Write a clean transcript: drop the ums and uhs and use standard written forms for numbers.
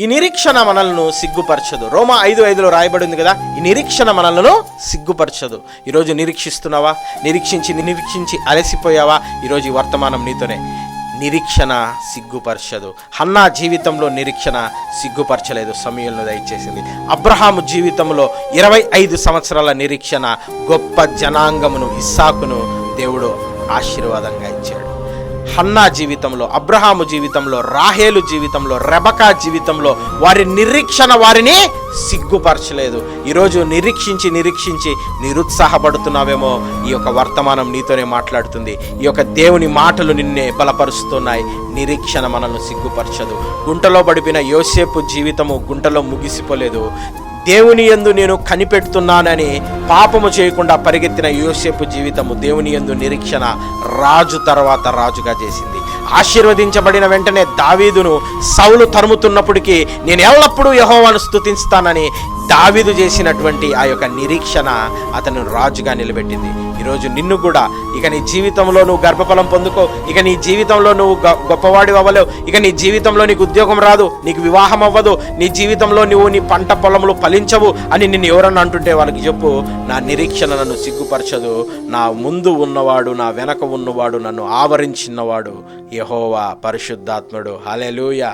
ఈ నిరీక్షణ మనల్ని సిగ్గుపరచదు. రోమా 5:5 రాయబడింది కదా, ఈ నిరీక్షణ మనల్ని సిగ్గుపరచదు. ఈరోజు నిరీక్షిస్తున్నావా? నిరీక్షించి అలసిపోయావా? ఈరోజు ఈ వర్తమానం నీతోనే. నిరీక్షణ సిగ్గుపరచదు. హన్నా జీవితంలో నిరీక్షణ సిగ్గుపరచలేదు, సమయంలో దయచేసింది. అబ్రహాము జీవితంలో 25 సంవత్సరాల నిరీక్షణ గొప్ప జనాంగమును, ఇస్సాకును దేవుడు ఆశీర్వాదంగా ఇచ్చాడు. హన్నా జీవితంలో, అబ్రహాము జీవితంలో, రాహేలు జీవితంలో, రెబకా జీవితంలో వారి నిరీక్షణ వారిని సిగ్గుపరచలేదు. ఈరోజు నిరీక్షించి నిరుత్సాహపడుతున్నావేమో, ఈ యొక్క వర్తమానం నీతోనే మాట్లాడుతుంది. ఈ యొక్క దేవుని మాటలు నిన్నే బలపరుస్తున్నాయి. నిరీక్షణ మనల్ని సిగ్గుపరచదు. గుంటలో పడిపోయిన యోసేపు జీవితము గుంటలో ముగిసిపోలేదు. దేవుని యందు నేను కనిపెడుతున్నానని పాపము చేయకుండా పరిగెత్తిన యోసేపు జీవితము దేవుని యందు నిరీక్షణ రాజు తర్వాత రాజుగా చేసింది. ఆశీర్వదించబడిన వెంటనే దావీదును సౌలు తరుముతున్నప్పటికీ నేను ఎల్లప్పుడూ యెహోవాను స్తుతిస్తానని దావీదు చేసినటువంటి ఆ యొక్క నిరీక్షణ అతను రాజుగా నిలబెట్టింది. ఈరోజు నిన్ను కూడా, ఇక నీ జీవితంలో నువ్వు గర్భఫలం పొందుకో, ఇక నీ జీవితంలో నువ్వు గొప్పవాడి అవ్వలేవు, ఇక నీ జీవితంలో నీకు ఉద్యోగం రాదు, నీకు వివాహం అవ్వదు, నీ జీవితంలో నువ్వు నీ పంట పొలములు ఫలించవు అని నిన్ను ఎవరన్నా అంటుంటే వాళ్ళకి చెప్పు, నా నిరీక్షణ నన్ను సిగ్గుపరచదు. నా ముందు ఉన్నవాడు, నా వెనక ఉన్నవాడు, నన్ను ఆవరించినవాడు యెహోవా పరిశుద్ధాత్ముడు. హల్లెలూయా.